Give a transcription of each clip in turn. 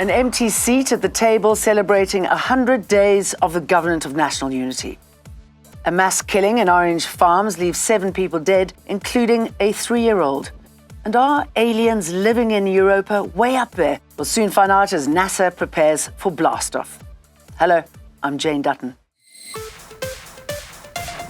An empty seat at the table celebrating 100 days of the Government of National Unity. A mass killing in Orange Farms leaves 7 people dead, including a 3-year-old. And are aliens living in Europa way up there? We'll soon find out as NASA prepares for blastoff. Hello, I'm Jane Dutton.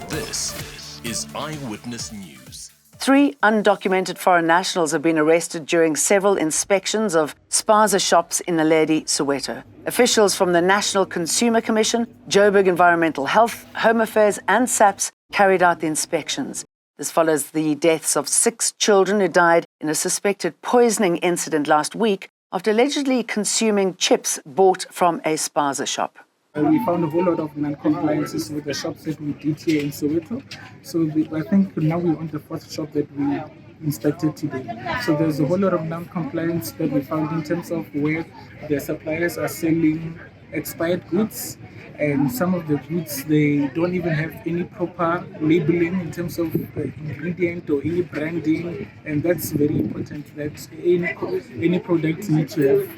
This is Eyewitness News. 3 undocumented foreign nationals have been arrested during several inspections of spaza shops in Naledi, Soweto. Officials from the National Consumer Commission, Joburg Environmental Health, Home Affairs and SAPS carried out the inspections. This follows the deaths of 6 children who died in a suspected poisoning incident last week after allegedly consuming chips bought from a spaza shop. We found a whole lot of non-compliances with the shops that we did here in Soweto. So I think now we're on the 4th shop that we inspected today. So there's a whole lot of non-compliance that we found in terms of where the suppliers are selling expired goods. And some of the goods, they don't even have any proper labeling in terms of ingredient or any branding. And that's very important that any product need to have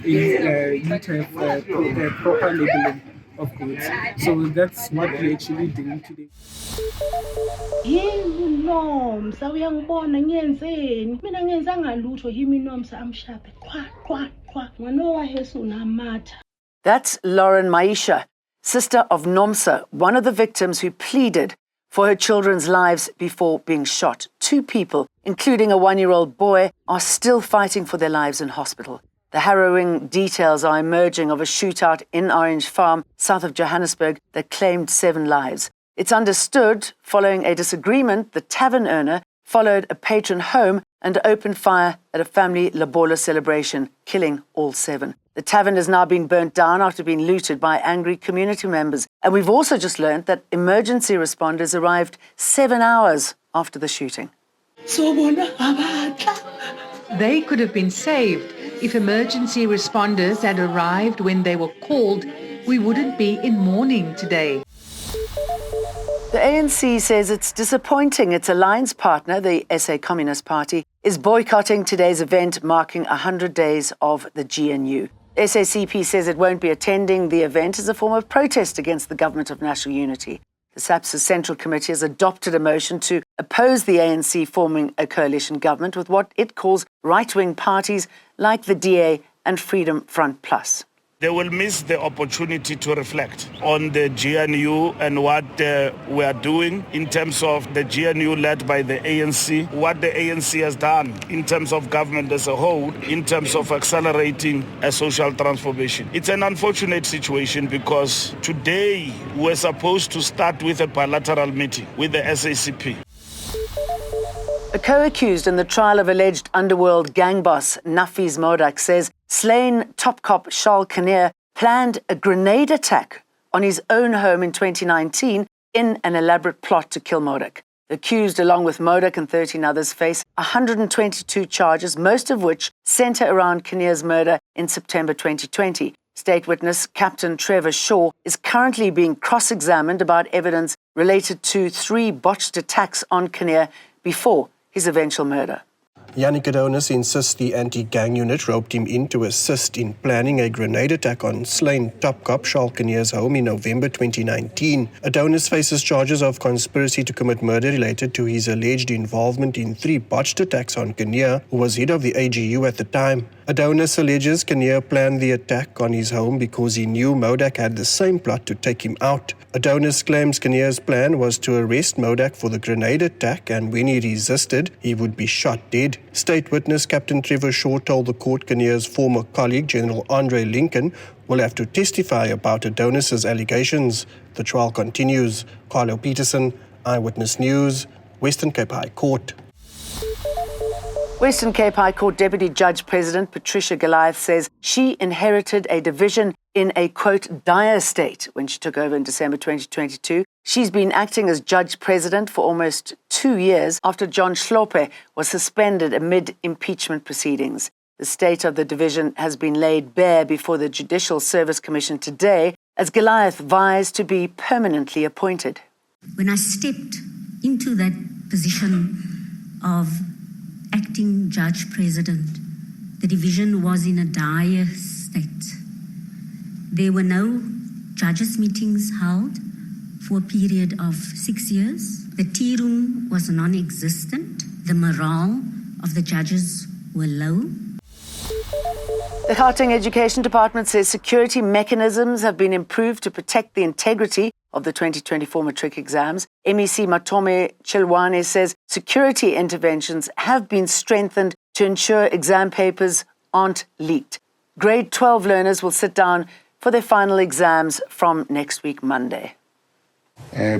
proper labeling of goods. So that's what we're actually doing today. That's Lauren Maisha, sister of Nomsa, one of the victims who pleaded for her children's lives before being shot. 2 people, including a 1-year-old boy, are still fighting for their lives in hospital. The harrowing details are emerging of a shootout in Orange Farm, south of Johannesburg, that claimed 7 lives. It's understood, following a disagreement, the tavern owner followed a patron home and opened fire at a family lobola celebration, killing all 7. The tavern has now been burnt down after being looted by angry community members. And we've also just learned that emergency responders arrived 7 hours after the shooting. They could have been saved. If emergency responders had arrived when they were called, we wouldn't be in mourning today. The ANC says it's disappointing its alliance partner, the SA Communist Party, is boycotting today's event marking 100 days of the GNU. SACP says it won't be attending the event as a form of protest against the Government of National Unity. The SAPS Central Committee has adopted a motion to oppose the ANC forming a coalition government with what it calls right-wing parties like the DA and Freedom Front Plus. They will miss the opportunity to reflect on the GNU and what we are doing in terms of the GNU led by the ANC, what the ANC has done in terms of government as a whole, in terms of accelerating a social transformation. It's an unfortunate situation because today we're supposed to start with a bilateral meeting with the SACP. A co-accused in the trial of alleged underworld gang boss Nafis Modak says slain top cop Charles Kinnear planned a grenade attack on his own home in 2019 in an elaborate plot to kill Modak. The accused, along with Modak and 13 others, face 122 charges, most of which centre around Kinnear's murder in September 2020. State witness Captain Trevor Shaw is currently being cross-examined about evidence related to 3 botched attacks on Kinnear before his eventual murder. Yannick Adonis insists the anti-gang unit roped him in to assist in planning a grenade attack on slain top cop Charles Kinnear's home in November 2019. Adonis faces charges of conspiracy to commit murder related to his alleged involvement in 3 botched attacks on Kinnear, who was head of the AGU at the time. Adonis alleges Kinnear planned the attack on his home because he knew Modak had the same plot to take him out. Adonis claims Kinnear's plan was to arrest Modak for the grenade attack, and when he resisted, he would be shot dead. State witness Captain Trevor Shaw told the court Kinnear's former colleague, General Andre Lincoln, will have to testify about Adonis's allegations. The trial continues. Carlo Peterson, Eyewitness News, Western Cape High Court. Western Cape High Court Deputy Judge President Patricia Goliath says she inherited a division in a, quote, dire state when she took over in December 2022. She's been acting as Judge President for almost 2 years after John Hlophe was suspended amid impeachment proceedings. The state of the division has been laid bare before the Judicial Service Commission today as Goliath vies to be permanently appointed. When I stepped into that position of acting Judge President, the division was in a dire state. There were no judges' meetings held for a period of 6 years. The tea room was non-existent. The morale of the judges were low. The Gauteng Education Department says security mechanisms have been improved to protect the integrity of the 2024 matric exams. MEC Matome Chilwane says security interventions have been strengthened to ensure exam papers aren't leaked. Grade 12 learners will sit down for their final exams from next week, Monday.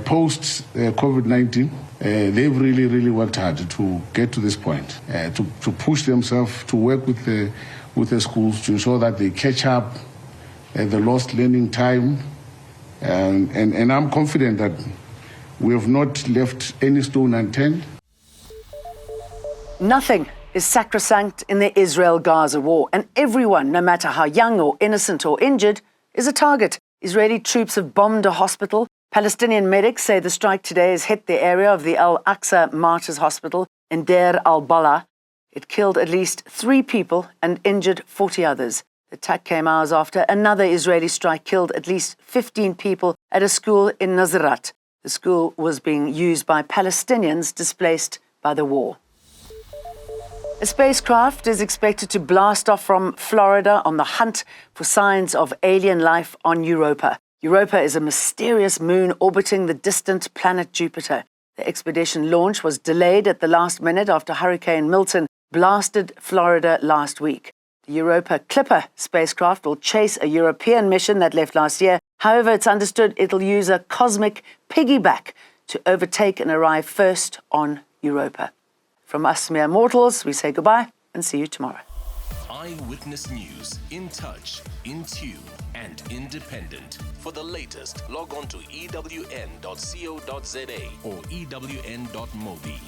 Post-COVID-19, they've really worked hard to get to this point, to push themselves, to work with the schools to ensure that they catch up the lost learning time. And I'm confident that we have not left any stone unturned. Nothing is sacrosanct in the Israel-Gaza war, and everyone, no matter how young or innocent or injured, is a target. Israeli troops have bombed a hospital. Palestinian medics say the strike today has hit the area of the Al-Aqsa Martyrs Hospital in Deir al-Balah. It killed at least 3 people and injured 40 others. The attack came hours after another Israeli strike killed at least 15 people at a school in Nazareth. The school was being used by Palestinians displaced by the war. A spacecraft is expected to blast off from Florida on the hunt for signs of alien life on Europa. Europa is a mysterious moon orbiting the distant planet Jupiter. The expedition launch was delayed at the last minute after Hurricane Milton blasted Florida last week. The Europa Clipper spacecraft will chase a European mission that left last year. However, it's understood it'll use a cosmic piggyback to overtake and arrive first on Europa. From us mere mortals, we say goodbye and see you tomorrow. Eyewitness News, in touch, in tune, and independent. For the latest, log on to ewn.co.za or ewn.mobi.